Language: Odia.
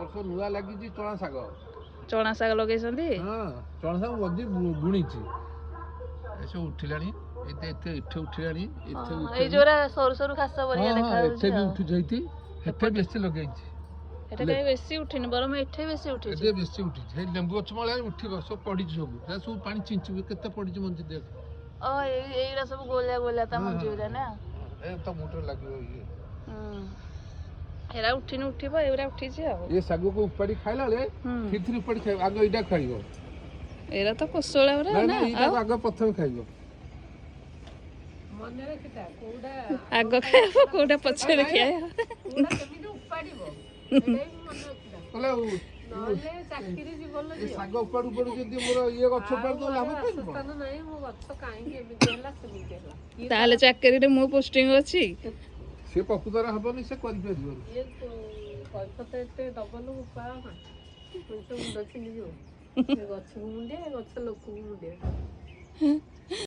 ବର୍ଷ ନୂଆ ଲାଗିଛି ଚଣା ଶାଗ ଲଗେଇଛନ୍ତି। ହଁ ଚଣା ଶାଗ ମଞ୍ଜି ବୁଣିଛି ଏସବୁ ଉଠିଲାଣି ଏତେ ଏଠି ଉଠିଲାଣି ଏଇ ଯୋଉରା ସରୁ ସରୁ ଘାସ ପରିକା ଦେଖାଯାଉଛି। ଏଠି ବି ଉଠୁଛି ଏଠି ହେଠି ବେଶୀ ଲଗେଇଛି। ଏଟା କାଇଁ ବେଶୀ ଉଠିନି ବରଂ ଏଠି ବେଶୀ ଉଠିଛି। ଏଠି ବେଶୀ ଉଠିଛି ସେଇ ଲେମ୍ବୁ ଗଛ ମୂଳରେ ଉଠିବ ସବୁ ପଡ଼ିଛି ସବୁ ସବୁ ପାଣି ଚିଞ୍ଚିବ କେତେ ପଡ଼ିଛି ମଞ୍ଜି ଦେଖ। ଏଇରା ସବୁ ଗୋଲିଆ ଗୋଲିଆ ତା ମଞ୍ଜି ଗୁରା ନା ଏ ତ ମୁଣ୍ଡରେ ଲାଗିବ ଇଏ। ଏରା ଉଠିନି ଉଠିବ ଏଗୁରା ଉଠିଛି ଆଉ। ଏ ଶାଗକୁ ଉପାଡ଼ି ଖାଇଲା ବେଳେ ଥିରି ଉପାଡ଼ି ଖାଇବ ଆଗ ଏଇଟା ଖାଇବ। ଏରା ତ କୋଶଳା ଗୁରା ନା ଏଇଟାକୁ ଆଗ ପ୍ରଥମେ ଖାଇବ। ମନେ ରଖିଥା କୋଉଟା ଆଗ ଖାଇବ କୋଉଟା ପଛରେ ଖାଇବ। କୋଉଟା କେମିତି ଉପାଡ଼ିବ ଏଇଟା ବି ମନେ ରଖିଥା। ନହେଲେ ଚାକିରି ଜୀବନ ଏ ଶାଗ ଉପାଡୁ ଯଦି ମୋର ଇଏ ଗଛ ଉପାଡୁ ଲାଭ ପାଇବ ନାହିଁ। ମୋ ଗଛ କାହିଁକି ଏମିତି ହେଲା ସେମିତି ହେଲା। ତାହେଲେ ଚାକିରିରେ ମୁଁ ପୋଷ୍ଟିଂ ଅଛି। ସେ ପ୍ରକୃତରେ ହବନି ସେ କରିପାରିବନି। ଇଏ ପଇସା ତ ଏତେ ଦବନି ଉପାୟ ନାହିଁ। ମୁଣ୍ଡ ଛିଣ୍ଡିଯିବ। ଗଛକୁ ମୁଣ୍ଡିଆ ଗଛ ଲୋକକୁ ମୁଣ୍ଡିଆ।